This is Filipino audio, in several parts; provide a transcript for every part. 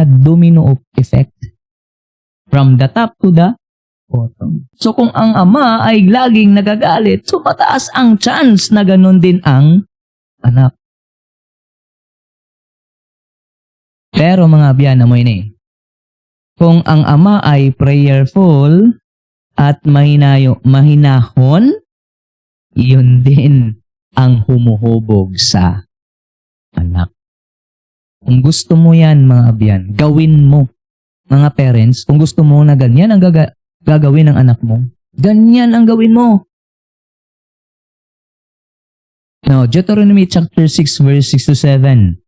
na domino effect. From the top to the bottom. So kung ang ama ay laging nagagalit, so mataas ang chance na ganun din ang anak. Pero mga abyan, amoy na eh. Kung ang ama ay prayerful at mahinahon, yun din ang humuhubog sa anak. Kung gusto mo yan, mga abyan, gawin mo. Mga parents, kung gusto mo na ganyan ang gagawin ng anak mo, ganyan ang gawin mo. Now, Deuteronomy chapter 6 verse 6 to 7.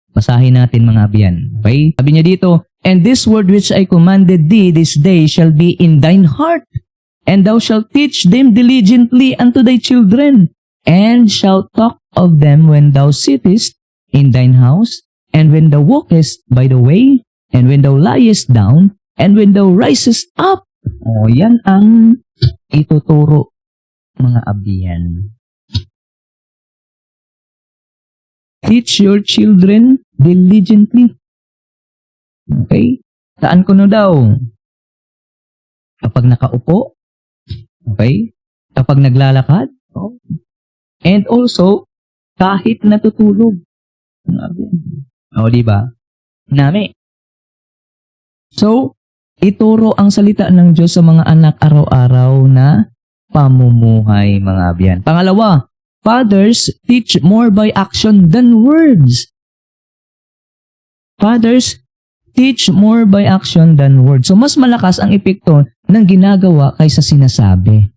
Basahin natin mga abyan. Okay? Sabi niya dito, "And this word which I commanded thee this day shall be in thine heart, and thou shalt teach them diligently unto thy children, and shalt talk of them when thou sittest in thine house, and when thou walkest by the way, and when thou liest down, and when thou risest up." O, yan ang ituturo, mga abyan. Teach your children diligently. Okay? Saan ko na daw? Kapag nakaupo? Okay? Kapag naglalakad? Oh. And also, kahit natutulog. O, diba? Nami. So, ituro ang salita ng Diyos sa mga anak araw-araw na pamumuhay, mga abyan. Pangalawa, fathers teach more by action than words. Fathers teach more by action than words. So, mas malakas ang epekto ng ginagawa kaysa sinasabi.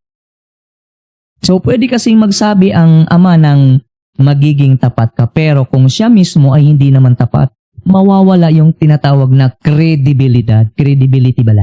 So, pwede kasing magsabi ang ama ng magiging tapat ka, pero kung siya mismo ay hindi naman tapat, mawawala yung tinatawag na credibility bala.